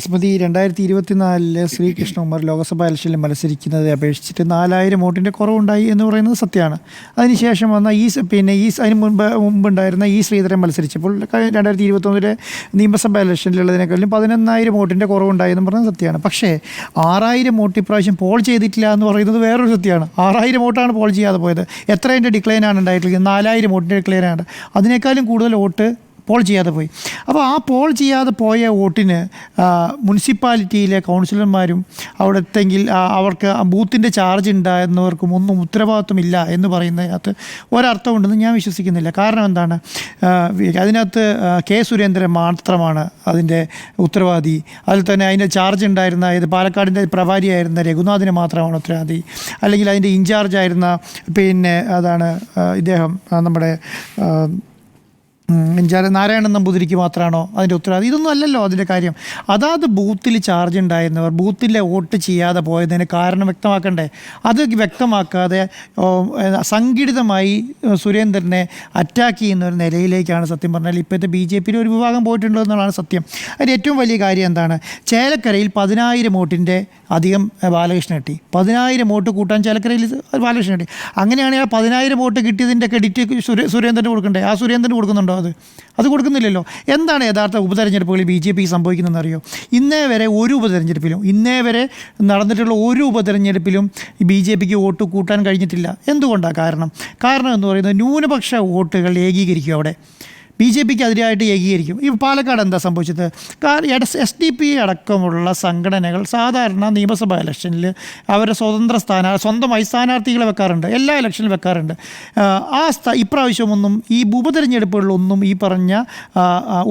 സ്മൃതി 2024 ശ്രീകൃഷ്ണകുമാർ ലോക്സഭാ ഇലക്ഷനിൽ മത്സരിക്കുന്നതെ അപേക്ഷിച്ചിട്ട് 4000 വോട്ടിൻ്റെ കുറവുണ്ടായി എന്ന് പറയുന്നത് സത്യമാണ്. അതിനുശേഷം വന്ന അതിന് മുമ്പുണ്ടായിരുന്ന ശ്രീധരൻ മത്സരിച്ചപ്പോൾ 2021 നിയമസഭാ ഇലക്ഷനിലുള്ളതിനേക്കാളും 11,000 വോട്ടിൻ്റെ കുറവുണ്ടായി എന്ന് പറയുന്നത് സത്യമാണ്. പക്ഷേ 6000 വോട്ട് ഇപ്രാവശ്യം പോൾ ചെയ്തിട്ടില്ല എന്ന് പറയുന്നത് വേറൊരു സത്യമാണ്. 6000 വോട്ടാണ് പോൾ ചെയ്യാതെ പോയത്. എത്രതിൻ്റെ ഡിക്ലൈനാണ് ഉണ്ടായിട്ടുള്ളത്? 4000 വോട്ടിൻ്റെ ഡിക്ലൈനാണ്. അതിനേക്കാളും കൂടുതൽ വോട്ട് പോൾ ചെയ്യാതെ പോയി. അപ്പോൾ ആ പോൾ ചെയ്യാതെ പോയ വോട്ടിന് മുനിസിപ്പാലിറ്റിയിലെ കൗൺസിലർമാരും അവിടെത്തെങ്കിൽ അവർക്ക് ബൂത്തിൻ്റെ ചാർജ് ഉണ്ടായിരുന്നവർക്കും ഒന്നും ഉത്തരവാദിത്വമില്ല എന്ന് പറയുന്നതിനകത്ത് ഒരർത്ഥമുണ്ടെന്ന് ഞാൻ വിശ്വസിക്കുന്നില്ല. കാരണം എന്താണ്, അതിനകത്ത് കെ സുരേന്ദ്രൻ മാത്രമാണ് അതിൻ്റെ ഉത്തരവാദി. അതിൽ തന്നെ അതിൻ്റെ ചാർജ് ഉണ്ടായിരുന്ന പാലക്കാടിൻ്റെ പ്രഭാരിയായിരുന്ന രഘുനാഥിന് മാത്രമാണ് ഉത്തരവാദി. അല്ലെങ്കിൽ അതിൻ്റെ ഇൻചാർജായിരുന്ന അതാണ് ഇദ്ദേഹം നമ്മുടെ നാരായണൻ നമ്പൂതിരിക്ക് മാത്രമാണോ അതിൻ്റെ ഉത്തരവാദിത്വം? ഇതൊന്നും അല്ലല്ലോ അതിൻ്റെ കാര്യം. അതാത് ബൂത്തിൽ ചാർജ് ഉണ്ടായിരുന്നവർ ബൂത്തിലെ വോട്ട് ചെയ്യാതെ പോയതിന് കാരണം വ്യക്തമാക്കണ്ടേ? അത് വ്യക്തമാക്കാതെ സംഘടിതമായി സുരേന്ദ്രനെ അറ്റാക്ക് ചെയ്യുന്ന ഒരു നിലയിലേക്കാണ് സത്യം പറഞ്ഞാൽ ഇപ്പോഴത്തെ BJP ഒരു വിഭാഗം പോയിട്ടുണ്ടോ എന്നുള്ളതാണ് സത്യം. അതിൻ്റെ ഏറ്റവും വലിയ കാര്യം എന്താണ്, ചേലക്കരയിൽ 10,000 വോട്ടിൻ്റെ അധികം ബാലകൃഷ്ണൻ കിട്ടി. 10,000 വോട്ട് കൂട്ടാൻ ചേലക്കരയിൽ ബാലകൃഷ്ണൻ കിട്ടി. അങ്ങനെയാണെങ്കിൽ ആ 10,000 വോട്ട് കിട്ടിയതിൻ്റെ ക്രെഡിറ്റ് സുരേന്ദ്രന് കൊടുക്കണ്ടേ? ആ സുരേന്ദ്രന് കൊടുക്കുന്നുണ്ടോ? അത് കൊടുക്കുന്നില്ലല്ലോ. എന്താണ് യഥാർത്ഥ ഉപതെരഞ്ഞെടുപ്പുകളിൽ BJP സംഭവിക്കുന്നതെന്നറിയോ? ഇന്നേ വരെ നടന്നിട്ടുള്ള ഒരു ഉപതെരഞ്ഞെടുപ്പിലും BJPക്ക് വോട്ട് കൂട്ടാൻ കഴിഞ്ഞിട്ടില്ല. എന്തുകൊണ്ടാണ് കാരണം എന്ന് പറയുന്നത് ന്യൂനപക്ഷ വോട്ടുകൾ ഏകീകരിക്കും. അവിടെ BJPക്ക് എതിരായിട്ട് ഏകീകരിക്കും. ഈ പാലക്കാട് എന്താ സംഭവിച്ചത്? SDP അടക്കമുള്ള സംഘടനകൾ സാധാരണ നിയമസഭാ ഇലക്ഷനിൽ അവരുടെ സ്വന്തമായി സ്ഥാനാർത്ഥികളെ വെക്കാറുണ്ട്. എല്ലാ ഇലക്ഷനിലും വെക്കാറുണ്ട്. ഇപ്രാവശ്യമൊന്നും ഈ ഉപതെരഞ്ഞെടുപ്പുകളിലൊന്നും ഈ പറഞ്ഞ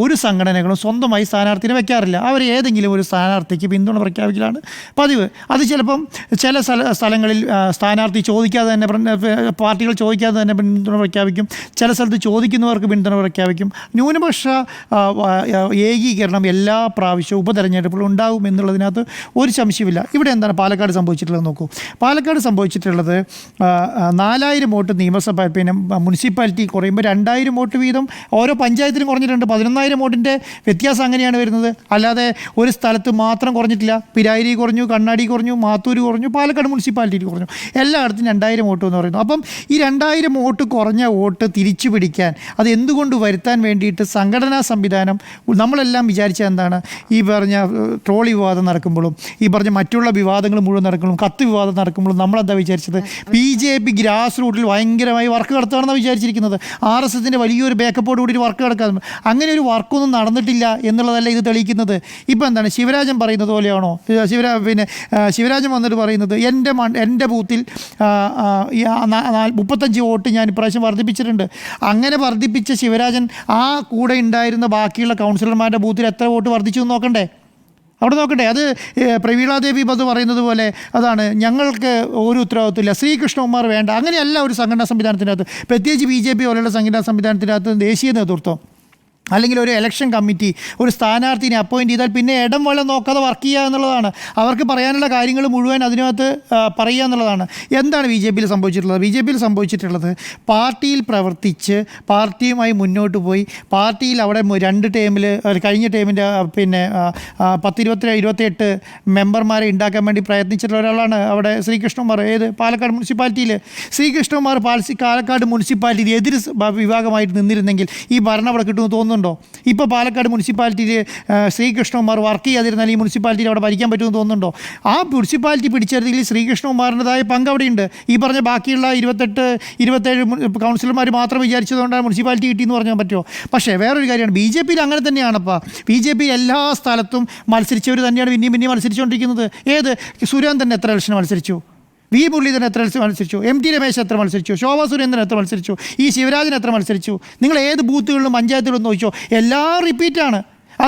ഒരു സംഘടനകളും സ്വന്തമായി സ്ഥാനാർത്ഥിനെ വെക്കാറില്ല. അവർ ഏതെങ്കിലും ഒരു സ്ഥാനാർത്ഥിക്ക് പിന്തുണ പ്രഖ്യാപിക്കലാണ് പതിവ്. അത് ചിലപ്പം ചില സ്ഥലങ്ങളിൽ സ്ഥാനാർത്ഥി ചോദിക്കാതെ തന്നെ പാർട്ടികൾ ചോദിക്കാതെ തന്നെ പിന്തുണ പ്രഖ്യാപിക്കും. ചില സ്ഥലത്ത് ചോദിക്കുന്നവർക്ക് പിന്തുണ പ്രഖ്യാപിക്കും. ന്യൂനപക്ഷ ഏകീകരണം എല്ലാ പ്രാവശ്യവും ഉപതെരഞ്ഞെടുപ്പുകളും ഉണ്ടാകും എന്നുള്ളതിനകത്ത് ഒരു സംശയമില്ല. ഇവിടെ എന്താണ് പാലക്കാട് സംഭവിച്ചിട്ടുള്ളത് നോക്കൂ. പാലക്കാട് സംഭവിച്ചിട്ടുള്ളത് 4,000 വോട്ട് നിയമസഭ മുനിസിപ്പാലിറ്റി കുറയുമ്പോൾ 2,000 വോട്ട് വീതം ഓരോ പഞ്ചായത്തിനും കുറഞ്ഞിട്ടുണ്ട്. 11,000 വോട്ടിൻ്റെ വ്യത്യാസം അങ്ങനെയാണ് വരുന്നത്. അല്ലാതെ ഒരു സ്ഥലത്ത് മാത്രം കുറഞ്ഞിട്ടില്ല. പിരായിരി കുറഞ്ഞു, കണ്ണാടി കുറഞ്ഞു, മാത്തൂർ കുറഞ്ഞു, പാലക്കാട് മുനിസിപ്പാലിറ്റി കുറഞ്ഞു. എല്ലായിടത്തും 2,000 വോട്ട് എന്ന് പറയുന്നു. അപ്പം ഈ 2,000 വോട്ട് കുറഞ്ഞ വോട്ട് തിരിച്ചു പിടിക്കാൻ അത് എന്തുകൊണ്ട് വരുത്താൻ വേണ്ടിയിട്ട് സംഘടനാ സംവിധാനം നമ്മളെല്ലാം വിചാരിച്ചത് എന്താണ്, ഈ പറഞ്ഞ ട്രോളി വിവാദം നടക്കുമ്പോഴും ഈ പറഞ്ഞ മറ്റുള്ള വിവാദങ്ങൾ മുഴുവൻ നടക്കുമ്പോഴും കത്ത് വിവാദം നടക്കുമ്പോഴും നമ്മളെന്താ വിചാരിച്ചത്, BJP ഗ്രാസ് റൂട്ടിൽ ഭയങ്കരമായി വർക്ക് നടത്തുകയാണെന്നാണ് വിചാരിച്ചിരിക്കുന്നത്. RSSൻ്റെ വലിയൊരു ബാക്കപ്പോട് കൂടി വർക്ക് നടക്കാൻ. അങ്ങനെ ഒരു വർക്കൊന്നും നടന്നിട്ടില്ല എന്നുള്ളതല്ല ഇത് തെളിയിക്കുന്നത്. ഇപ്പോൾ എന്താണ് ശിവരാജൻ പറയുന്നത് പോലെയാണോ? ശിവരാജൻ വന്നിട്ട് പറയുന്നത് എൻ്റെ ബൂത്തിൽ 35 വോട്ട് ഞാൻ ഇപ്രാവശ്യം വർദ്ധിപ്പിച്ചിട്ടുണ്ട്. അങ്ങനെ വർദ്ധിപ്പിച്ച ശിവരാജൻ ആ കൂടെ ഉണ്ടായിരുന്ന ബാക്കിയുള്ള കൗൺസിലർമാരുടെ ബൂത്തിൽ എത്ര വോട്ട് വർദ്ധിച്ചു എന്ന് നോക്കണ്ടേ? അവിടെ നോക്കട്ടെ. അത് പ്രവീളാദേവി അത് പറയുന്നത് പോലെ അതാണ് ഞങ്ങൾക്ക് ഒരു ഉത്തരവാദിത്വമില്ല, ശ്രീകൃഷ്ണകുമാർ വേണ്ട. അങ്ങനെയല്ല ഒരു സംഘടനാ സംവിധാനത്തിനകത്ത്, പ്രത്യേകിച്ച് BJP പോലെയുള്ള സംഘടനാ സംവിധാനത്തിനകത്ത് ദേശീയ നേതൃത്വം അല്ലെങ്കിൽ ഒരു ഇലക്ഷൻ കമ്മിറ്റി ഒരു സ്ഥാനാർത്ഥിനെ അപ്പോയിൻറ്റ് ചെയ്താൽ പിന്നെ ഇടം വളം നോക്കാതെ വർക്ക് ചെയ്യുക എന്നുള്ളതാണ്. അവർക്ക് പറയാനുള്ള കാര്യങ്ങൾ മുഴുവൻ അതിനകത്ത് പറയുക എന്നുള്ളതാണ്. എന്താണ് BJPയിൽ സംഭവിച്ചിട്ടുള്ളത്? BJPയിൽ സംഭവിച്ചിട്ടുള്ളത് പാർട്ടിയിൽ പ്രവർത്തിച്ച് പാർട്ടിയുമായി മുന്നോട്ട് പോയി പാർട്ടിയിൽ അവിടെ 2 ടേമിൽ കഴിഞ്ഞ ടേമിൻ്റെ 28 മെമ്പർമാരെ ഉണ്ടാക്കാൻ വേണ്ടി പ്രയത്നിച്ചിട്ടുള്ള ഒരാളാണ് അവിടെ ശ്രീകൃഷ്ണകുമാർ. പാലക്കാട് മുനിസിപ്പാലിറ്റിയിൽ ശ്രീകൃഷ്ണകുമാർ പാലക്കാട് മുനിസിപ്പാലിറ്റിയിൽ എതിര് വിഭാഗമായിട്ട് നിന്നിരുന്നെങ്കിൽ ഈ ഭരണം അവിടെ കിട്ടുമെന്ന് തോന്നുന്നു. ഇപ്പോൾ പാലക്കാട് മുനിസിപ്പാലിറ്റിയിൽ ശ്രീകൃഷ്ണകുമാർ വർക്ക് ചെയ്യാതിരുന്നാൽ ഈ മുനിസിപ്പാലിറ്റിയിൽ അവിടെ ഭരിക്കാൻ പറ്റുമെന്ന് തോന്നുന്നുണ്ടോ? ആ മുനിസിപ്പാലിറ്റി പിടിച്ചെടുത്തിൽ ശ്രീകൃഷ്ണകുമാറിൻ്റെതായ പങ്ക് അവിടെയുണ്ട്. ഈ പറഞ്ഞ ബാക്കിയുള്ള 27 കൗൺസിലർമാർ മാത്രം വിചാരിച്ചതുകൊണ്ടാണ് മുനിസിപ്പാലിറ്റി കിട്ടിയെന്ന് പറഞ്ഞാൽ പറ്റുമോ? പക്ഷേ വേറൊരു കാര്യമാണ്, BJPയിൽ അങ്ങനെ തന്നെയാണപ്പോൾ. BJP എല്ലാ സ്ഥലത്തും മത്സരിച്ചവർ തന്നെയാണ് പിന്നെയും മത്സരിച്ചുകൊണ്ടിരിക്കുന്നത്. സുരേന്ദ്രൻ എത്ര ഇലക്ഷൻ മത്സരിച്ചു? മുരളീധരൻ എത്ര മത്സരിച്ചു? MT രമേശ് എത്ര മത്സരിച്ചു? ശോഭാ സുരേന്ദ്രൻ എത്ര മത്സരിച്ചു? ശിവരാജൻ എത്ര മത്സരിച്ചു? നിങ്ങൾ ഏത് ബൂത്തുകളിലും പഞ്ചായത്തുകളിലും നോക്കിച്ചോ, എല്ലാം റിപ്പീറ്റാണ്. ആ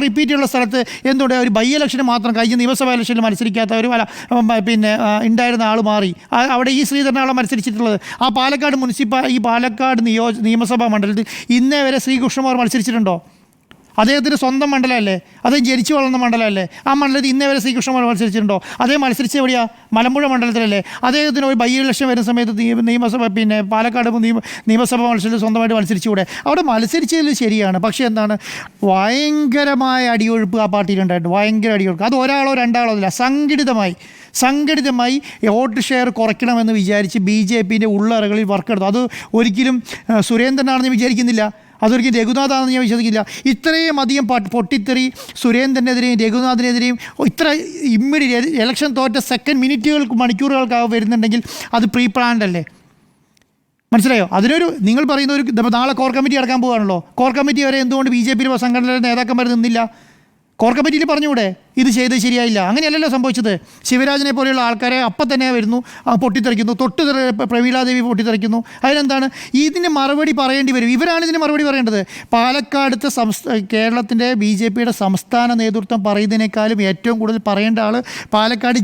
റിപ്പീറ്റുള്ള സ്ഥലത്ത് എന്തുകൊണ്ട് ഒരു ബൈ ഇലക്ഷന് മാത്രം കഴിഞ്ഞ നിയമസഭാ ഇലക്ഷനിൽ മത്സരിക്കാത്ത ഒരു ഉണ്ടായിരുന്ന ആൾ മാറി അവിടെ ശ്രീധരനാളെ മത്സരിച്ചിട്ടുള്ളത്. ആ പാലക്കാട് പാലക്കാട് നിയമസഭാ മണ്ഡലത്തിൽ ഇന്നേ വരെ ശ്രീകൃഷ്ണകുമാർ മത്സരിച്ചിട്ടുണ്ടോ? അദ്ദേഹത്തിൻ്റെ സ്വന്തം മണ്ഡലമല്ലേ, അദ്ദേഹം ജനിച്ചു വളർന്ന മണ്ഡലമല്ലേ. ആ മണ്ഡലത്തിൽ ഇന്നേ വരെ ശ്രീകൃഷ്ണകുമാർ മത്സരിച്ചിട്ടുണ്ടോ? അദ്ദേഹം മത്സരിച്ച് എവിടെയാണ്? മലമ്പുഴ മണ്ഡലത്തിലല്ലേ. അദ്ദേഹത്തിന് ഒരു ബൈ ഇലക്ഷൻ വരുന്ന സമയത്ത് നിയമസഭ പാലക്കാട് നിയമസഭ മത്സരത്തിൽ സ്വന്തമായിട്ട് മത്സരിച്ചുകൂടെ? അവിടെ മത്സരിച്ചതിൽ ശരിയാണ്, പക്ഷേ എന്താണ്, ഭയങ്കരമായ അടിയൊഴുപ്പ് ആ പാർട്ടിയിലുണ്ടായിട്ട്, ഭയങ്കര അടിയൊഴുപ്പ്. അത് ഒരാളോ രണ്ടാളോ അല്ല, സംഘടിതമായി വോട്ട് ഷെയർ കുറയ്ക്കണമെന്ന് വിചാരിച്ച് BJPൻ്റെ ഉള്ളറകളിൽ വർക്കെടുത്തു. അത് ഒരിക്കലും സുരേന്ദ്രനാണെന്ന് വിചാരിക്കുന്നില്ല, അതൊരിക്കലും രഘുനാഥാണെന്ന് ഞാൻ വിശ്വസിക്കില്ല. ഇത്രയും അധികം പൊട്ടിത്തെറി സുരേന്ദ്രനെതിരെയും രഘുനാഥിനെതിരെയും ഇത്ര ഇലക്ഷൻ തോറ്റ സെക്കൻഡ് മണിക്കൂറുകൾക്കാവും വരുന്നുണ്ടെങ്കിൽ അത് പ്രീ പ്ലാൻഡ് അല്ലേ? മനസ്സിലായോ? അതിനൊരു നിങ്ങൾ പറയുന്ന ഒരു നാളെ കോർ കമ്മിറ്റി അടക്കാൻ പോകാണല്ലോ. കോർ കമ്മിറ്റി വരെ എന്തുകൊണ്ട് BJP സംഘടനയിലെ നേതാക്കന്മാർ നിന്നില്ല? കോർ കമ്മിറ്റിയിൽ പറഞ്ഞുകൂടെ ഇത് ചെയ്ത് ശരിയായില്ല? അങ്ങനെയല്ലല്ലോ സംഭവിച്ചത്. ശിവരാജനെ പോലെയുള്ള ആൾക്കാരെ അപ്പം തന്നെ വരുന്നു, പൊട്ടിത്തെറിക്കുന്നു, പ്രമീളാദേവി പൊട്ടിത്തെറിക്കുന്നു. അതിനെന്താണ്? ഇതിന് മറുപടി പറയേണ്ടി വരും. ഇവരാണ് ഇതിന് മറുപടി പറയേണ്ടത്. പാലക്കാടത്തെ കേരളത്തിൻ്റെ BJPയുടെ സംസ്ഥാന നേതൃത്വം പറയുന്നതിനേക്കാളും ഏറ്റവും കൂടുതൽ പറയേണ്ട ആൾ പാലക്കാട്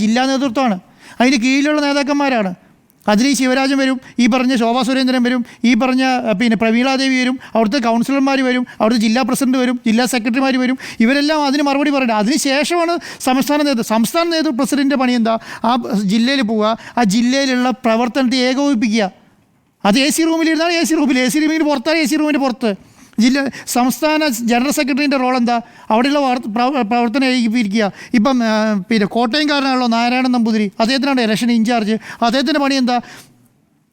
ജില്ലാ നേതൃത്വമാണ്. അതിന് കീഴിലുള്ള നേതാക്കന്മാരാണ്. അതിൽ ഈ ശിവരാജൻ വരും, ഈ പറഞ്ഞ ശോഭാ സുരേന്ദ്രൻ വരും, ഈ പറഞ്ഞ പ്രമീളാദേവി വരും, അവിടുത്തെ കൗൺസിലർമാർ വരും, അവിടുത്തെ ജില്ലാ പ്രസിഡന്റ് വരും, ജില്ലാ സെക്രട്ടറിമാർ വരും. ഇവരെല്ലാം അതിന് മറുപടി പറയേണ്ടത്. അതിനുശേഷമാണ് സംസ്ഥാന നേതൃത്വം പ്രസിഡന്റിൻ്റെ പണി എന്താ? ആ ജില്ലയിൽ പോവുക, ആ ജില്ലയിലുള്ള പ്രവർത്തനത്തെ ഏകോപിപ്പിക്കുക. അത് AC റൂമിലിരുന്നാണ് AC റൂമിൽ പുറത്താണ് AC റൂമിൻ്റെ പുറത്ത്. സംസ്ഥാന ജനറൽ സെക്രട്ടറിൻ്റെ റോൾ എന്താ? അവിടെയുള്ള പ്രവർത്തനം ഏകീകരിക്കുക. ഇപ്പം കോട്ടയംകാരനാണല്ലോ നാരായണൻ നമ്പൂതിരി, അദ്ദേഹത്തിനാണ് ഇലക്ഷൻ ഇൻചാർജ്. അദ്ദേഹത്തിൻ്റെ പണി എന്താ?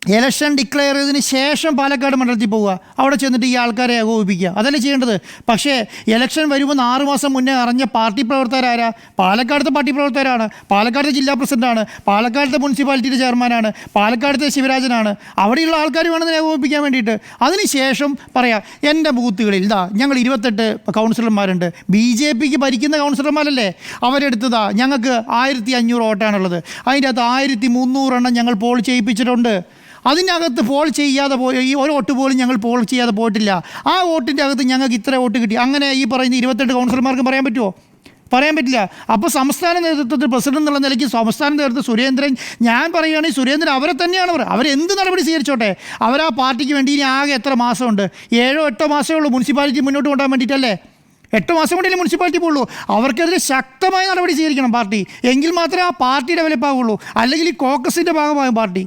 ഇലക്ഷൻ ഡിക്ലെയർ ചെയ്തതിന് ശേഷം പാലക്കാട് മണ്ഡലത്തിൽ പോവുക, അവിടെ ചെന്നിട്ട് ഈ ആൾക്കാരെ ഏകോപിപ്പിക്കുക. അതല്ലേ ചെയ്യേണ്ടത്. പക്ഷേ ഇലക്ഷൻ വരുമ്പോൾ 6 മാസം മുന്നേ അറിഞ്ഞ പാർട്ടി പ്രവർത്തകരാരാ? പാലക്കാടത്തെ പാർട്ടി പ്രവർത്തകരാണ്, പാലക്കാടത്തെ ജില്ലാ പ്രസിഡന്റാണ്, പാലക്കാടത്തെ മുനിസിപ്പാലിറ്റിയുടെ ചെയർമാനാണ്, പാലക്കാടത്തെ ശിവരാജനാണ്. അവിടെയുള്ള ആൾക്കാർ വേണമെന്ന് ഏകോപിപ്പിക്കാൻ വേണ്ടിയിട്ട്. അതിനുശേഷം പറയാം, എൻ്റെ ബൂത്തുകളിൽ ഞങ്ങൾ 28 കൗൺസിലർമാരുണ്ട്. BJPക്ക് ഭരിക്കുന്ന കൗൺസിലർമാരല്ലേ, അവരെടുത്തതാ ഞങ്ങൾക്ക് 1500 വോട്ടാണുള്ളത്. അതിൻ്റെ അകത്ത് 1300 എണ്ണം ഞങ്ങൾ പോൾ ചെയ്യിപ്പിച്ചിട്ടുണ്ട്. അതിനകത്ത് പോൾ ചെയ്യാതെ ഈ ഒരു വോട്ട് പോലും ഞങ്ങൾ പോൾ ചെയ്യാതെ പോയിട്ടില്ല. ആ വോട്ടിൻ്റെ അകത്ത് ഞങ്ങൾക്ക് ഇത്ര വോട്ട് കിട്ടി. അങ്ങനെ ഈ പറയുന്ന 28 കൗൺസിലർമാർക്കും പറയാൻ പറ്റുമോ? പറയാൻ പറ്റില്ല. അപ്പോൾ സംസ്ഥാന നേതൃത്വത്തിൽ പ്രസിഡന്റ് എന്നുള്ള നിലയ്ക്ക് സംസ്ഥാന നേതൃത്വം സുരേന്ദ്രൻ, ഞാൻ പറയുകയാണെങ്കിൽ സുരേന്ദ്രൻ അവരെ തന്നെയാണ് അവരെന്ത് നടപടി സ്വീകരിച്ചോട്ടെ. അവർ ആ പാർട്ടിക്ക് വേണ്ടി ഇനി ആകെ എത്ര മാസമുണ്ട്? 7-8 മാസമേ ഉള്ളൂ മുനിസിപ്പാലിറ്റി മുന്നോട്ട് കൊണ്ടുപോകാൻ വേണ്ടിയിട്ടല്ലേ. 8 മാസം കൊണ്ടല്ലേ മുനിസിപ്പാലിറ്റി പോകുള്ളൂ. അവർക്കെതിരെ ശക്തമായ നടപടി സ്വീകരിക്കണം പാർട്ടി. എങ്കിൽ മാത്രമേ ആ പാർട്ടി ഡെവലപ്പ് ആവുള്ളൂ. അല്ലെങ്കിൽ ഈ കോക്കസിൻ്റെ ഭാഗമാകും പാർട്ടി.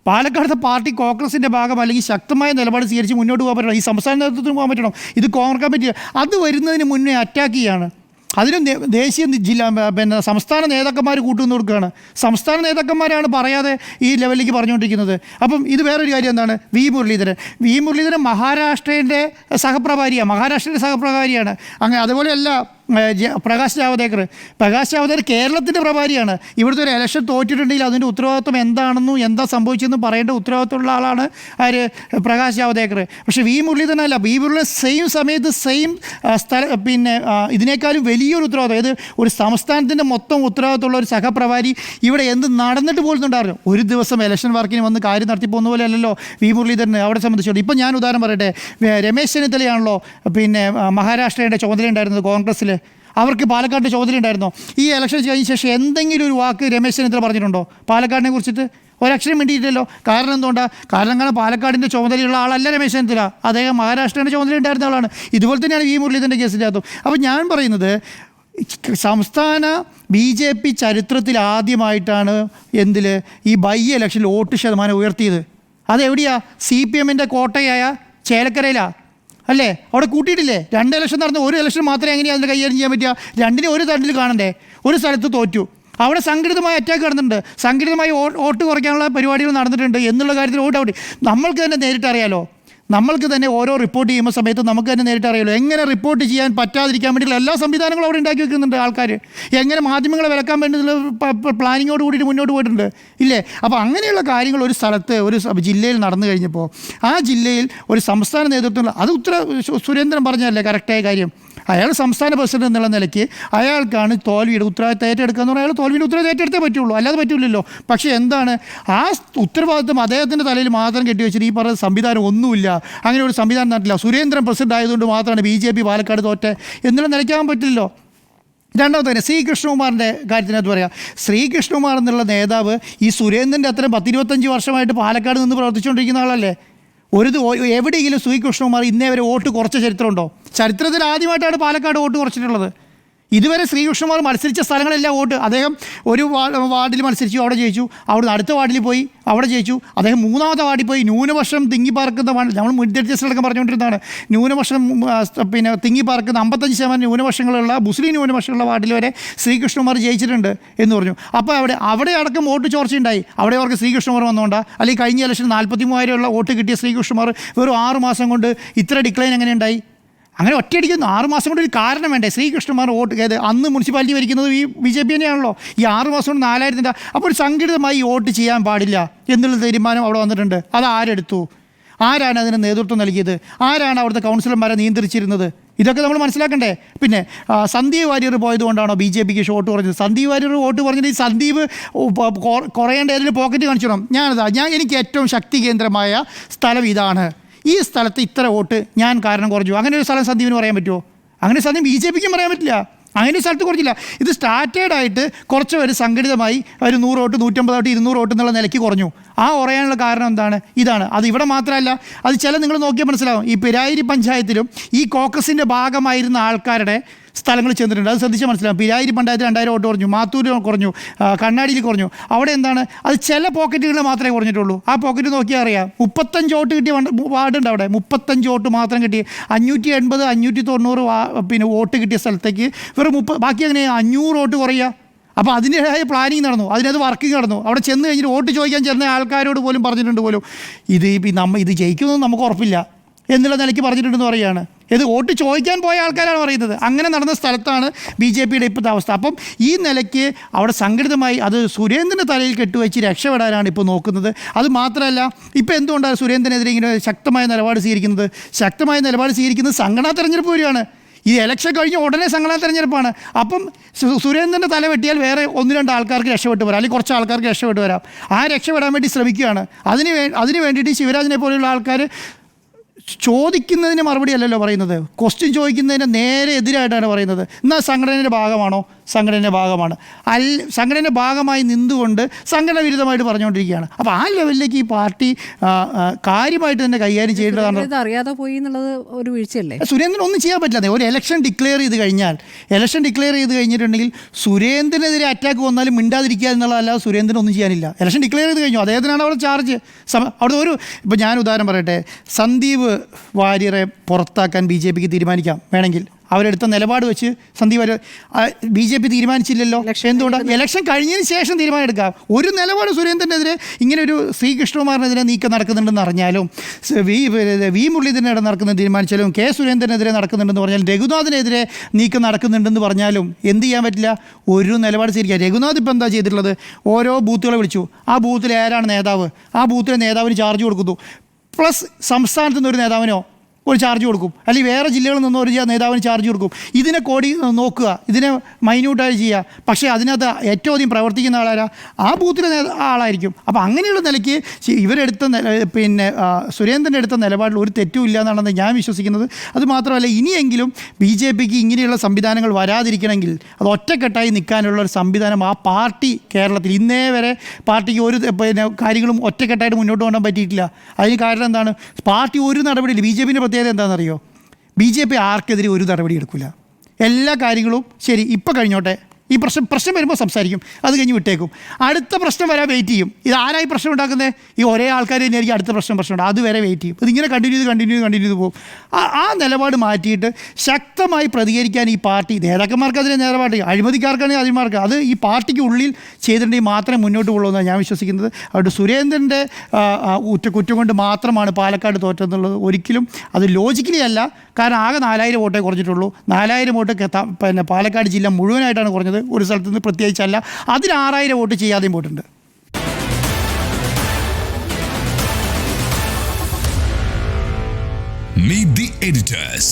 പാലക്കാടത്തെ പാർട്ടി കോൺഗ്രസിൻ്റെ ഭാഗം അല്ലെങ്കിൽ ശക്തമായ നിലപാട് സ്വീകരിച്ച് മുന്നോട്ട് പോകാൻ പറ്റണം. ഈ സംസ്ഥാന നേതൃത്വത്തിന് പോകാൻ പറ്റണം. ഇത് കോർ കമ്മിറ്റി അത് വരുന്നതിന് മുന്നേ അറ്റാക്ക് ചെയ്യാണ്. അതിനും ദേശീയ സംസ്ഥാന നേതാക്കന്മാർ കൂട്ടുനിന്ന് കൊടുക്കുകയാണ്. സംസ്ഥാന നേതാക്കന്മാരാണ് പറയാതെ ഈ ലെവലിലേക്ക് പറഞ്ഞുകൊണ്ടിരിക്കുന്നത്. അപ്പം ഇത് വേറൊരു കാര്യം എന്താണ്? വി മുരളീധരൻ മഹാരാഷ്ട്രയുടെ സഹപ്രഭാരിയാണ്. അങ്ങനെ അതുപോലെയല്ല പ്രകാശ് ജാവദേക്കർ കേരളത്തിൻ്റെ പ്രഭാരിയാണ്. ഇവിടുത്തെ ഒരു ഇലക്ഷൻ തോറ്റിട്ടുണ്ടെങ്കിൽ അതിൻ്റെ ഉത്തരവാദിത്വം എന്താണെന്നും എന്താ സംഭവിച്ചതെന്നും പറയേണ്ട ഉത്തരവാദിത്വമുള്ള ആളാണ് ആര്? പ്രകാശ് ജാവദേക്കർ. പക്ഷേ വി മുരളീധരനല്ല. വി മുരളീധരൻ സെയിം സമയത്ത് ഇതിനേക്കാളും വലിയൊരു ഉത്തരവാദിത്വം, ഇത് ഒരു സംസ്ഥാനത്തിൻ്റെ മൊത്തം ഉത്തരവാദിത്തമുള്ള ഒരു സഹപ്രഭാരി ഇവിടെ എന്ത് നടന്നിട്ട് പോലുണ്ടായിരുന്നു. ഒരു ദിവസം ഇലക്ഷൻ വർക്കിന് വന്ന് കാര്യം നടത്തി പോകുന്ന പോലെ അല്ലല്ലോ വി മുരളീധരനെ അവിടെ സംബന്ധിച്ചുകൊണ്ട്. ഇപ്പം ഞാൻ ഉദാഹരണം പറയട്ടെ, രമേശ് ചെന്നിത്തലയാണല്ലോ മഹാരാഷ്ട്രയുടെ ചുമതലയുണ്ടായിരുന്നത് കോൺഗ്രസ്സിൽ. അവർക്ക് പാലക്കാടിൻ്റെ ചുമതല ഉണ്ടായിരുന്നോ? ഈ ഇലക്ഷൻ കഴിഞ്ഞ ശേഷം എന്തെങ്കിലും ഒരു വാക്ക് രമേശ് ചെന്നിത്തല പറഞ്ഞിട്ടുണ്ടോ പാലക്കാടിനെ കുറിച്ചിട്ട്? ഒരക്ഷരം വേണ്ടിയിട്ടില്ലല്ലോ. കാരണം എന്തുകൊണ്ടാണ്? കാരണം പാലക്കാടിൻ്റെ ചുമതലയുള്ള ആളല്ല രമേശ് ചെന്നിത്തല, അദ്ദേഹം മഹാരാഷ്ട്രയുടെ ചുമതല ഉണ്ടായിരുന്ന ആളാണ്. ഇതുപോലെ തന്നെയാണ് വി മുരളീധരൻ്റെ കേസിൻ്റെ അകത്തും. അപ്പോൾ ഞാൻ പറയുന്നത്, സംസ്ഥാന BJP ചരിത്രത്തിൽ ആദ്യമായിട്ടാണ് ഈ ബൈ ഇലക്ഷനിൽ വോട്ട് ശതമാനം ഉയർത്തിയത്. അതെവിടെയാ? CPMൻ്റെ കോട്ടയായ ചേലക്കരയിലാണ് അല്ലേ? അവിടെ കൂട്ടിയിട്ടില്ലേ? 2 ഇലക്ഷൻ നടന്നു. ഒരു ഇലക്ഷൻ മാത്രമേ എങ്ങനെയാണ് അതിൻ്റെ കൈകാര്യം ചെയ്യാൻ പറ്റുക? 2നെ ഒരു തണ്ടിൽ കാണണ്ടേ? ഒരു സ്ഥലത്ത് തോറ്റു. അവിടെ സംഘടിതമായ അറ്റാക്ക് നടന്നിട്ടുണ്ട്. സംഘടിതമായി വോട്ട് കുറയ്ക്കാനുള്ള പരിപാടികൾ നടന്നിട്ടുണ്ട് എന്നുള്ള കാര്യത്തിൽ ഔട്ട്. നമ്മൾക്ക് തന്നെ നേരിട്ടറിയാലോ. നമ്മൾക്ക് തന്നെ ഓരോ റിപ്പോർട്ട് ചെയ്യുമ്പോൾ സമയത്ത് നമുക്ക് തന്നെ നേരിട്ടറിയാലോ എങ്ങനെ റിപ്പോർട്ട് ചെയ്യാൻ പറ്റാതിരിക്കാൻ വേണ്ടിയുള്ള എല്ലാ സംവിധാനങ്ങളും അവിടെ ഉണ്ടാക്കി വെക്കുന്നുണ്ട് ആൾക്കാർ. എങ്ങനെ മാധ്യമങ്ങളെ വിലക്കാൻ വേണ്ടിയുള്ള പ്ലാനിങ്ങോട് കൂടിയിട്ട് മുന്നോട്ട് പോയിട്ടുണ്ട് ഇല്ലേ? അപ്പോൾ അങ്ങനെയുള്ള കാര്യങ്ങൾ ഒരു സ്ഥലത്ത് ഒരു ജില്ലയിൽ നടന്നു കഴിഞ്ഞപ്പോൾ ആ ജില്ലയിൽ ഒരു സംസ്ഥാന നേതൃത്വം, അത് സുരേന്ദ്രൻ പറഞ്ഞതല്ലേ കറക്റ്റായ കാര്യം. അയാൾ സംസ്ഥാന പ്രസിഡന്റ് എന്നുള്ള നിലയ്ക്ക് അയാൾക്കാണ് തോൽവിയുടെ ഉത്തരവാദിത്തം ഏറ്റെടുക്കുക എന്ന് പറഞ്ഞാൽ അയാൾ തോൽവിയുടെ ഉത്തരവാദിത്തം ഏറ്റെടുത്തേ പറ്റുള്ളൂ, അല്ലാതെ പറ്റില്ലല്ലോ. പക്ഷേ എന്താണ് ആ ഉത്തരവാദിത്തം അദ്ദേഹത്തിൻ്റെ തലയിൽ മാത്രം കെട്ടിവെച്ചിട്ട് ഈ പറഞ്ഞ സംവിധാനം ഒന്നുമില്ല. അങ്ങനെ ഒരു സംവിധാനം നടത്തില്ല. സുരേന്ദ്രൻ പ്രസിഡന്റ് ആയതുകൊണ്ട് മാത്രമാണ് BJP പാലക്കാട് തോറ്റെ എന്നുള്ള നിലയ്ക്കാകാൻ പറ്റില്ലല്ലോ. രണ്ടാമത്തെ തന്നെ ശ്രീകൃഷ്ണകുമാറിൻ്റെ കാര്യത്തിനകത്ത് പറയാം. ശ്രീകൃഷ്ണകുമാർ എന്നുള്ള നേതാവ് ഈ സുരേന്ദ്രൻ്റെ അത്രയും 10-25 വർഷമായിട്ട് പാലക്കാട് നിന്ന് പ്രവർത്തിച്ചുകൊണ്ടിരിക്കുന്ന ആളല്ലേ. എവിടെയെങ്കിലും ശ്രീകൃഷ്ണകുമാർ ഇന്നേ വരെ വോട്ട് കുറച്ച ചരിത്രമുണ്ടോ? ചരിത്രത്തിൽ ആദ്യമായിട്ടാണ് പാലക്കാട് വോട്ട് കുറച്ചിട്ടുള്ളത്. ഇതുവരെ ശ്രീകൃഷ്ണകുമാർ മത്സരിച്ച സ്ഥലങ്ങളെല്ലാം വോട്ട്. അദ്ദേഹം ഒരു വാർഡിൽ മത്സരിച്ചു, അവിടെ ജയിച്ചു. അവിടുന്ന് അടുത്ത വാർഡിൽ പോയി, അവിടെ ജയിച്ചു. അദ്ദേഹം മൂന്നാമത്തെ വാർഡിൽ പോയി ന്യൂനപക്ഷം തിങ്ങിപ്പാർക്കുന്ന നമ്മൾ മുൻതീർച്ചടക്കം പറഞ്ഞുകൊണ്ടിരുന്നതാണ്. ന്യൂനപക്ഷം തിങ്ങിപ്പാർക്കുന്ന 55% ന്യൂനപക്ഷങ്ങളുള്ള മുസ്ലിം ന്യൂനപക്ഷങ്ങളുള്ള വാർഡിൽ വരെ ശ്രീകൃഷ്ണകുമാർ ജയിച്ചിട്ടുണ്ട് എന്ന് പറഞ്ഞു. അപ്പോൾ അവിടെ അടക്കം വോട്ട് ചോർച്ചയുണ്ടായി. അവിടെ അവർക്ക് ശ്രീകൃഷ്ണകുമാർ വന്നുകൊണ്ടാണ്. അല്ലെങ്കിൽ കഴിഞ്ഞ ഇലക്ഷൻ 43,000 വോട്ട് കിട്ടിയ ശ്രീകൃഷ്ണകുമാർ വെറും 6 മാസം കൊണ്ട് ഇത്ര ഡിക്ലൈൻ എങ്ങനെ ഉണ്ടായി? അങ്ങനെ ഒറ്റയടിക്ക് 6 മാസം കൊണ്ട് ഒരു കാരണം വേണ്ടേ? ശ്രീകൃഷ്ണകുമാർ വോട്ട് അന്ന് മുനിസിപ്പാലിറ്റി ഭരിക്കുന്നത് ഈ BJP തന്നെയാണല്ലോ. ഈ 6 മാസം കൊണ്ട് 4,000. അപ്പോൾ സംഘടിതമായി വോട്ട് ചെയ്യാൻ പാടില്ല എന്നുള്ള തീരുമാനം അവിടെ വന്നിട്ടുണ്ട്. അത് ആരെടുത്തു? ആരാണ് അതിന് നേതൃത്വം നൽകിയത്? ആരാണ് അവിടുത്തെ കൗൺസിലർമാരെ നിയന്ത്രിച്ചിരുന്നത്? ഇതൊക്കെ നമ്മൾ മനസ്സിലാക്കണ്ടേ. പിന്നെ സന്ദീപ് വാര്യർ പോയതുകൊണ്ടാണോ BJPക്ക് വോട്ട് കുറഞ്ഞത്? സന്ദീപ് വാര്യർ വോട്ട് കുറഞ്ഞിട്ട് ഈ സന്ദീപ് കുറയേണ്ട ഏതെങ്കിലും പോക്കറ്റ് കാണിച്ചിടണം. എനിക്ക് ഏറ്റവും ശക്തി കേന്ദ്രമായ സ്ഥലം ഇതാണ്, ഈ സ്ഥലത്ത് ഇത്ര വോട്ട് ഞാൻ കാരണം കുറഞ്ഞു, അങ്ങനെ ഒരു സ്ഥലം സന്ദീപിന് പറയാൻ പറ്റുമോ? അങ്ങനെ സന്ദീപ് BJPക്കും പറയാൻ പറ്റില്ല. അങ്ങനെ ഒരു സ്ഥലത്ത് കുറച്ചില്ല. ഇത് സ്റ്റാർട്ടേഡായിട്ട് കുറച്ച് പേര് സംഘടിതമായി ഒരു 100 വോട്ട് 150 വോട്ട് 200 വോട്ട് എന്നുള്ള നിലയ്ക്ക് കുറഞ്ഞു. ആ കുറയാനുള്ള കാരണം എന്താണ്? ഇതാണ്. അത് ഇവിടെ മാത്രമല്ല, അത് നിങ്ങൾ നോക്കിയാൽ മനസ്സിലാവും. ഈ പിരായിരി പഞ്ചായത്തിലും ഈ കോക്കസിൻ്റെ ഭാഗമായിരുന്ന ആൾക്കാരുടെ സ്ഥലങ്ങൾ ചെന്നിട്ടുണ്ട്. അത് ശ്രദ്ധിച്ചാൽ മനസ്സിലാവും. പിരായിരി പഞ്ചായത്തിൽ 2000 വോട്ട് കുറഞ്ഞു, മാത്തൂർ കുറഞ്ഞു, കണ്ണാടിയിൽ കുറഞ്ഞു. അവിടെ എന്താണ്? അത് ചില പോക്കറ്റുകളിൽ മാത്രമേ കുറഞ്ഞിട്ടുള്ളൂ. ആ പോക്കറ്റ് നോക്കിയാൽ അറിയാം. 35 വോട്ട് കിട്ടിയ വാർഡുണ്ട് അവിടെ. 35 വോട്ട് മാത്രം കിട്ടി. 580 590 വോട്ട് കിട്ടിയ സ്ഥലത്തേക്ക് വെറും ബാക്കി അങ്ങനെ 500 വോട്ട് കുറയുക. അപ്പോൾ അതിൻ്റെതായ പ്ലാനിങ് നടന്നു, അതിനകത്ത് വർക്കിംഗ് നടന്നു. അവിടെ ചെന്ന് കഴിഞ്ഞിട്ട് വോട്ട് ചോദിക്കാൻ ചെന്ന ആൾക്കാരോട് പോലും പറഞ്ഞിട്ടുണ്ട് പോലും ഇത് ജയിക്കുമെന്ന് നമുക്ക് ഉറപ്പില്ല എന്നുള്ള നിലയ്ക്ക് പറഞ്ഞിട്ടുണ്ടെന്ന് പറയുകയാണ്. ഇത് വോട്ട് ചോദിക്കാൻ പോയ ആൾക്കാരാണ് പറയുന്നത്. അങ്ങനെ നടന്ന സ്ഥലത്താണ് BJPയുടെ ഇപ്പോഴത്തെ അവസ്ഥ. അപ്പം ഈ നിലയ്ക്ക് അവിടെ സംഘടിതമായി അത് സുരേന്ദ്രൻ്റെ തലയിൽ കെട്ടുവെച്ച് രക്ഷപ്പെടാനാണ് ഇപ്പോൾ നോക്കുന്നത്. അത് മാത്രമല്ല, ഇപ്പോൾ എന്തുകൊണ്ടാണ് സുരേന്ദ്രനെതിരെ ഇങ്ങനെ ശക്തമായ നിലപാട് സ്വീകരിക്കുന്നത്? ശക്തമായ നിലപാട് സ്വീകരിക്കുന്നത് സംഘടനാ തെരഞ്ഞെടുപ്പ് വരികയാണ്. ഈ ഇലക്ഷൻ കഴിഞ്ഞ ഉടനെ സംഘടനാ തെരഞ്ഞെടുപ്പാണ്. അപ്പം സുരേന്ദ്രൻ്റെ തല വെട്ടിയാൽ വേറെ 1-2 ആൾക്കാർക്ക് രക്ഷപ്പെട്ട് വരാം, അല്ലെങ്കിൽ കുറച്ച് ആൾക്കാർക്ക് രക്ഷപ്പെട്ട് വരാം. ആ രക്ഷപ്പെടാൻ വേണ്ടി ശ്രമിക്കുകയാണ്. അതിന് വേണ്ടിയിട്ട് ശിവരാജിനെ പോലെയുള്ള ആൾക്കാർ ചോദിക്കുന്നതിന് മറുപടി അല്ലല്ലോ പറയുന്നത്, ക്വസ്റ്റ്യൻ ചോദിക്കുന്നതിന് നേരെ എതിരായിട്ടാണ് പറയുന്നത്. എന്നാൽ സംഘടനയുടെ ഭാഗമാണോ? സംഘടനയുടെ ഭാഗമാണ്. സംഘടനയുടെ ഭാഗമായി നിന്നുകൊണ്ട് സംഘടന വിരുദ്ധമായിട്ട് പറഞ്ഞുകൊണ്ടിരിക്കുകയാണ്. അപ്പോൾ ആ ലെവലിലേക്ക് ഈ പാർട്ടി കാര്യമായിട്ട് തന്നെ കൈകാര്യം ചെയ്യേണ്ടതാണ്. അറിയാതെ പോയി എന്നുള്ളത് ഒരു വീഴ്ചയല്ലേ? സുരേന്ദ്രൻ ഒന്നും ചെയ്യാൻ പറ്റില്ല. ഒരു ഇലക്ഷൻ ഡിക്ലെയർ ചെയ്ത് കഴിഞ്ഞിട്ടുണ്ടെങ്കിൽ സുരേന്ദ്രനെതിരെ അറ്റാക്ക് വന്നാലും മിണ്ടാതിരിക്കുക എന്നുള്ളതല്ലാതെ സുരേന്ദ്രൻ ഒന്നും ചെയ്യാനില്ല. ഇലക്ഷൻ ഡിക്ലെയർ ചെയ്ത് കഴിഞ്ഞു, അദ്ദേഹത്തിനാണ് അവിടെ ചാർജ്. അവിടെ ഇപ്പോൾ ഞാൻ ഉദാഹരണം പറയട്ടെ, സന്ദീപ് വാര്യരെ പുറത്താക്കാൻ BJPക്ക് തീരുമാനിക്കാം വേണമെങ്കിൽ. അവരെടുത്ത നിലപാട് വെച്ച് സന്ദീപ് വാര്യർ BJP തീരുമാനിച്ചില്ലല്ലോ. എന്തുകൊണ്ടാണ്? ഇലക്ഷൻ കഴിഞ്ഞതിന് ശേഷം തീരുമാനം എടുക്കാം. ഒരു നിലപാട് സുരേന്ദ്രനെതിരെ ഇങ്ങനെ ഒരു ശ്രീകൃഷ്ണകുമാറിനെതിരെ നീക്കം നടക്കുന്നുണ്ടെന്ന് അറിഞ്ഞാലും, വി മുരളീധരനെതിരെ നടക്കുന്നത് തീരുമാനിച്ചാലും, കെ സുരേന്ദ്രനെതിരെ നടക്കുന്നുണ്ടെന്ന് പറഞ്ഞാലും, രഘുനാഥിനെതിരെ നീക്കം നടക്കുന്നുണ്ടെന്ന് പറഞ്ഞാലും എന്ത് ചെയ്യാൻ പറ്റില്ല? ഒരു നിലപാട് സ്വീകരിക്കുക. രഘുനാഥ് ഇപ്പോൾ എന്താ ചെയ്തിട്ടുള്ളത്? ഓരോ ബൂത്തുകളെ വിളിച്ചു. ആ ബൂത്തിൽ ആരാണ് നേതാവ്, ആ ബൂത്തിലെ നേതാവിന് ചാർജ് കൊടുക്കുന്നു. പ്ലസ് സംസ്ഥാനത്തു നിന്നൊരു നേതാവിനോ ഒരു ചാർജ് കൊടുക്കും, അല്ലെങ്കിൽ വേറെ ജില്ലകളിൽ നിന്ന് ഒരു നേതാവിന് ചാർജ് കൊടുക്കും. ഇതിനെ നോക്കുക, ഇതിനെ മൈന്യൂട്ടായി ചെയ്യുക. പക്ഷേ അതിനകത്ത് ഏറ്റവും അധികം പ്രവർത്തിക്കുന്ന ആളാരാ? ആ ബൂത്തിലെ ആളായിരിക്കും. അപ്പോൾ അങ്ങനെയുള്ള നിലയ്ക്ക് ഇവരെടുത്ത സുരേന്ദ്രൻ്റെ എടുത്ത നിലപാടിൽ ഒരു തെറ്റും ഇല്ല എന്നാണ് ഞാൻ വിശ്വസിക്കുന്നത്. അതുമാത്രമല്ല, ഇനിയെങ്കിലും BJPക്ക് ഇങ്ങനെയുള്ള സംവിധാനങ്ങൾ വരാതിരിക്കണമെങ്കിൽ അത് ഒറ്റക്കെട്ടായി നിൽക്കാനുള്ള ഒരു സംവിധാനം ആ പാർട്ടി കേരളത്തിൽ ഇന്നേ വരെ പാർട്ടിക്ക് ഒരു കാര്യങ്ങളും ഒറ്റക്കെട്ടായിട്ട് മുന്നോട്ട് കൊണ്ടുപോകാൻ പറ്റിയിട്ടില്ല. അതിന് കാരണം എന്താണ്? പാർട്ടി ഒരു നടപടിയില്ല. BJPൻ്റെ പ്രത്യേകത എന്താണെന്നറിയോ? BJP ആർക്കെതിരെ ഒരു നടപടി എടുക്കില്ല. എല്ലാ കാര്യങ്ങളും ശരി, ഇപ്പം കഴിഞ്ഞോട്ടെ, ഈ പ്രശ്നം വരുമ്പോൾ സംസാരിക്കും, അത് കഴിഞ്ഞ് വിട്ടേക്കും. അടുത്ത പ്രശ്നം വരാൻ വെയിറ്റ് ചെയ്യും. ഇത് ആരായി പ്രശ്നം ഉണ്ടാക്കുന്നത്? ഈ ഒരേ ആൾക്കാർ തന്നെയായിരിക്കും അടുത്ത പ്രശ്നം അതുവരെ വെയിറ്റ് ചെയ്യും. ഇതിങ്ങനെ കണ്ടിന്യൂ ചെയ്ത് പോകും. ആ നിലപാട് മാറ്റിയിട്ട് ശക്തമായി പ്രതികരിക്കാൻ ഈ പാർട്ടി നേതാക്കന്മാർക്ക് അതിനെ നിലപാട്, അഴിമതിക്കാർക്കാണെങ്കിൽ അഴിമതിമാർക്ക്, അത് ഈ പാർട്ടിക്ക് ഉള്ളിൽ ചെയ്തിട്ടുണ്ടെങ്കിൽ മാത്രമേ മുന്നോട്ട് പോകുള്ളൂ എന്നാണ് ഞാൻ വിശ്വസിക്കുന്നത്. അതുകൊണ്ട് സുരേന്ദ്രൻ്റെ കുറ്റം കൊണ്ട് മാത്രമാണ് പാലക്കാട് തോറ്റെന്നുള്ളത് ഒരിക്കലും അത് ലോജിക്കലി അല്ല. കാരണം ആകെ 4000 വോട്ടേ കുറഞ്ഞിട്ടുള്ളൂ. 4000 വോട്ട് പാലക്കാട് ജില്ല മുഴുവനായിട്ടാണ് കുറഞ്ഞത്, ഒരു സ്ഥലത്ത് നിന്ന് പ്രത്യേകിച്ചല്ല. അതിന് 6000 വോട്ട് ചെയ്യാതെയും പോയിട്ടുണ്ട്. Meet the editors.